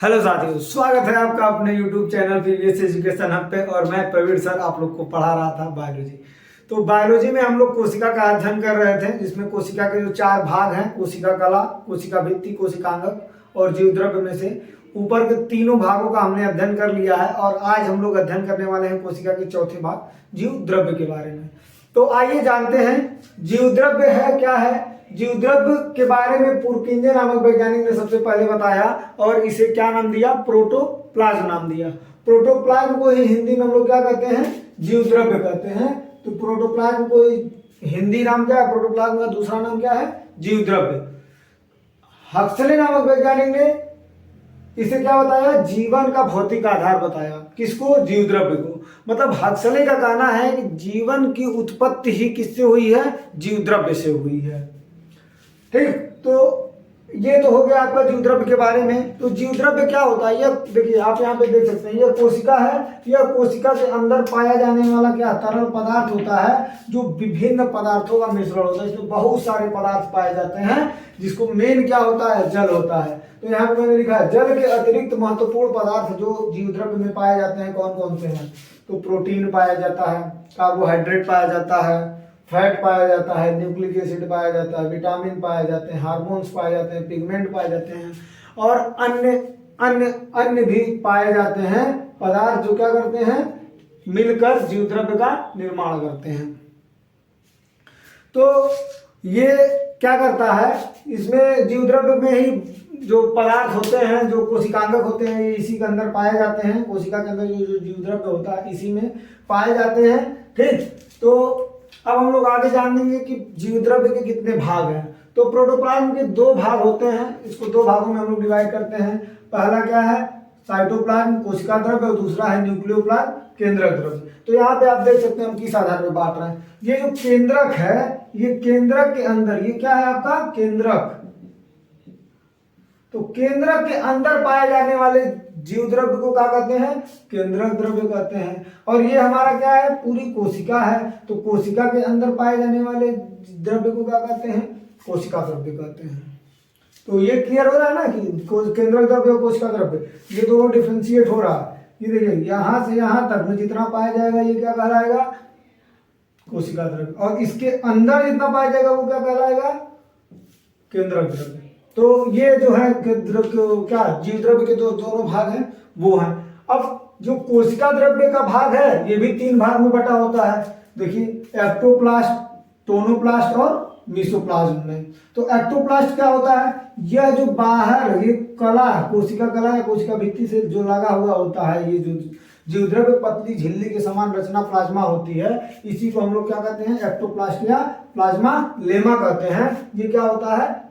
Hello साथियों, स्वागत है आपका अपने YouTube channel PVS education hub पे। और मैं प्रवीण सर आप लोग को पढ़ा रहा था बायोलॉजी। तो बायोलॉजी में हम लोग कोशिका का अध्ययन कर रहे थे, जिसमें कोशिका के जो 4 भाग हैं, कोशिका कला, कोशिका भित्ति, कोशिकांगक और जीवद्रव्य में से ऊपर के तीनों भागों का हमने अध्ययन कर लिया है। और आज हम लोग अध्ययन करने वाले हैं कोशिका के चौथे भाग जीवद्रव्य के बारे में। तो आइए जानते हैं जीवद्रव्य है क्या है। जीवद्रव्य के बारे में पुरकिंजे नामक वैज्ञानिक ने सबसे पहले बताया और इसे क्या नाम दिया? प्रोटोप्लाज्म नाम दिया। प्रोटोप्लाज्म को ही हिंदी में हम लोग क्या कहते हैं? जीवद्रव्य कहते हैं। तो प्रोटोप्लाज्म को हिंदी नाम क्या है? प्रोटोप्लाज्म का दूसरा नाम क्या है? जीवद्रव्य। हक्सले नामक वैज्ञानिक ने इसे क्या बताया? जीवन का भौतिक आधार बताया। किसको? जीवद्रव्य को। मतलब हक्सले का कहना है कि जीवन की उत्पत्ति ही किससे हुई है? जीवद्रव्य से हुई है। ठीक, तो ये तो हो गया आपका जीवद्रव्य के बारे में। तो जीवद्रव्य क्या होता है? यह देखिए, आप यहाँ पे देख सकते हैं, यह कोशिका है। यह कोशिका के अंदर पाया जाने वाला क्या तरल पदार्थ होता है, जो विभिन्न पदार्थों का मिश्रण होता है। इसमें बहुत सारे पदार्थ पाए जाते हैं, जिसको मेन क्या होता है? जल होता है। तो यहाँ पे मैंने लिखा है जल के अतिरिक्त महत्वपूर्ण पदार्थ जो जीवद्रव्य में पाए जाते हैं कौन कौन से हैं? तो प्रोटीन पाया जाता है, कार्बोहाइड्रेट पाया जाता है, फैट पाया जाता है, न्यूक्लिक एसिड पाया जाता है, विटामिन पाए जाते हैं, हार्मोन्स पाए जाते हैं, पिगमेंट पाए जाते हैं और अन्य अन्य अन्य भी पाए जाते हैं पदार्थ, जो क्या करते हैं? मिलकर जीवद्रव्य का निर्माण करते हैं। तो ये क्या करता है? इसमें जीवद्रव्य में ही जो पदार्थ होते हैं, जो कोशिकांगक होते हैं, ये इसी के अंदर पाए जाते हैं। कोशिका के अंदर जो जीवद्रव्य होता है इसी में पाए जाते हैं। ठीक, तो अब हम लोग आगे जानेंगे कि जीवद्रव्य के कितने भाग हैं। तो प्रोटोप्लाज्म के 2 भाग होते हैं। इसको 2 भागों में हम लोग डिवाइड करते हैं। पहला क्या है? साइटोप्लाज्म कोशिका द्रव्य और दूसरा है न्यूक्लियोप्लाज्म केंद्रक द्रव्य। तो यहाँ पे आप देख सकते हैं हम किस आधार पर बांट रहे हैं। ये जो केंद्रक है, ये केंद्रक के अंदर, ये क्या है आपका? केंद्रक। तो केंद्रक के अंदर पाए जाने वाले जीवद्रव्य को क्या कहते हैं? केंद्रक द्रव्य कहते हैं। और ये हमारा क्या है? पूरी कोशिका है। तो कोशिका के अंदर पाए जाने वाले द्रव्य को क्या कहते हैं? कोशिका द्रव्य कहते हैं। तो ये क्लियर हो रहा है ना कि केंद्रक द्रव्य और कोशिका द्रव्य ये दोनों डिफरेंशिएट हो रहा है। ये देखिए, यहां से यहां तक में जितना पाया जाएगा ये क्या कहलाएगा? कोशिका द्रव्य। और इसके अंदर जितना पाया जाएगा वो क्या कहलाएगा? केंद्रक द्रव्य। तो ये जो है क्या जीवद्रव्य के दोनों भाग हैं वो हैं। अब जो कोशिका द्रव्य का भाग है ये भी 3 भाग में बटा होता है। देखिए, एक्टोप्लास्ट, टोनोप्लास्ट और मीसोप्लाज्म में। तो एक्टोप्लास्ट क्या होता है? यह जो बाहर ये कला, कोशिका कला या कोशिका भित्ति से जो लगा हुआ होता है, ये जो जीवद्रव्य पतली झिल्ली के समान रचना प्लाज्मा होती है, इसी को हम लोग क्या कहते हैं? एक्टोप्लास्ट या प्लाज्मा लेमा कहते हैं। ये क्या होता है?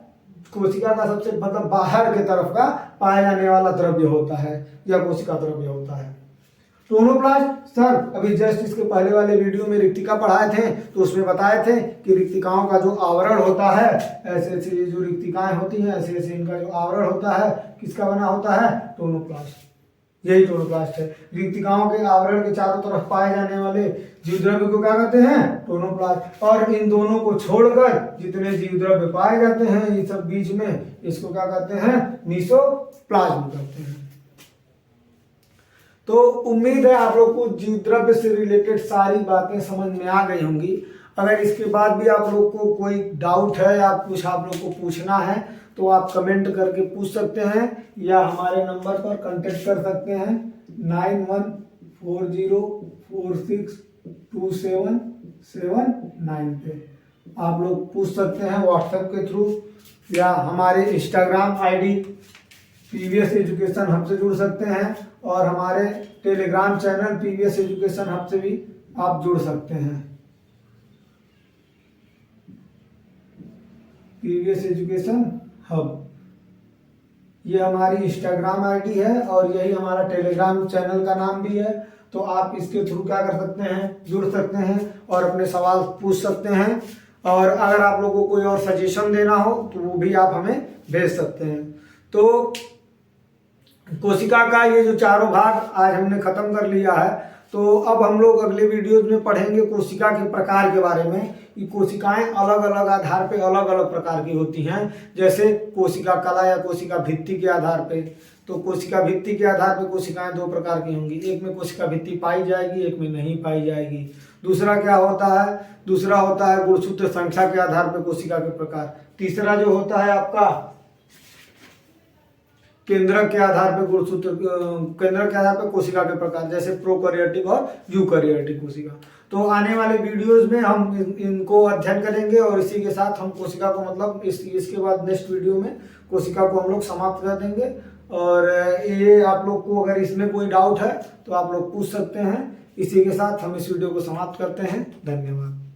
कोशिका का सबसे मतलब बाहर के तरफ का पाया जाने वाला द्रव्य होता है या कोशिका द्रव्य होता है। टोनोप्लास्ट, सर अभी जस्ट इसके पहले वाले वीडियो में रिक्तिका पढ़ाए थे, तो उसमें बताए थे कि रिक्तिकाओं का जो आवरण होता है, ऐसे ऐसे ये जो रिक्तिकाएं होती हैं, ऐसे ऐसे इनका जो आवरण होता है किसका बना होता है? टोनोप्लास्ट। यही टोनोप्लास्ट है। रिक्तिकाओं के आवरण के चारों तरफ पाए जाने वाले जीवद्रव्य को क्या कहते हैं? टोनोप्लास्ट। और इन दोनों को छोड़कर जितने जीवद्रव्य पाए जाते हैं ये सब बीच में, इसको क्या कहते हैं? मीसोप्लाज्म कहते हैं। तो उम्मीद है आप लोग को जीवद्रव्य से रिलेटेड सारी बातें समझ में आ गई होंगी। अगर इसके बाद भी आप लोग को कोई डाउट है या कुछ आप लोग को पूछना है तो आप कमेंट करके पूछ सकते हैं या हमारे नंबर पर कांटेक्ट कर सकते हैं 9140462779 पे। आप लोग पूछ सकते हैं व्हाट्सएप के थ्रू या हमारे Instagram ID PVS education hub से जुड़ सकते हैं और हमारे Telegram channel PVS education hub से भी आप जुड़ सकते हैं। पीवीएस एजुकेशन हब ये हमारी इंस्टाग्राम आईडी है और यही हमारा टेलीग्राम चैनल का नाम भी है। तो आप इसके थ्रू क्या कर सकते हैं? जुड़ सकते हैं और अपने सवाल पूछ सकते हैं। और अगर आप लोगों को कोई और सजेशन देना हो तो वो भी आप हमें भेज सकते हैं। तो कोशिका का ये जो 4 भाग आज हमने खत्म कर लिया है। तो अब हम लोग अगले वीडियोज में पढ़ेंगे कोशिका के प्रकार के बारे में। कि कोशिकाएं अलग अलग आधार पे अलग अलग प्रकार की होती हैं, जैसे कोशिका कला या कोशिका भित्ति के आधार पे। तो कोशिका भित्ति के आधार पर कोशिकाएं दो प्रकार की होंगी, एक में कोशिका भित्ति पाई जाएगी, एक में नहीं पाई जाएगी। दूसरा क्या होता है, दूसरा होता है गुणसूत्र संख्या के आधार पर कोशिका के प्रकार। तीसरा जो होता है आपका केंद्रक के आधार पर गुणसूत्र, केंद्रक के आधार पर कोशिका के प्रकार, जैसे प्रोकैरियोटिक और यूकैरियोटिक कोशिका। तो आने वाले वीडियोस में हम इनको अध्ययन करेंगे और इसी के साथ हम कोशिका को मतलब इसके बाद नेक्स्ट वीडियो में कोशिका को हम लोग समाप्त कर देंगे। और ये आप लोग को अगर इसमें कोई डाउट है तो आप लोग पूछ सकते हैं। इसी के साथ हम इस वीडियो को समाप्त करते हैं। धन्यवाद।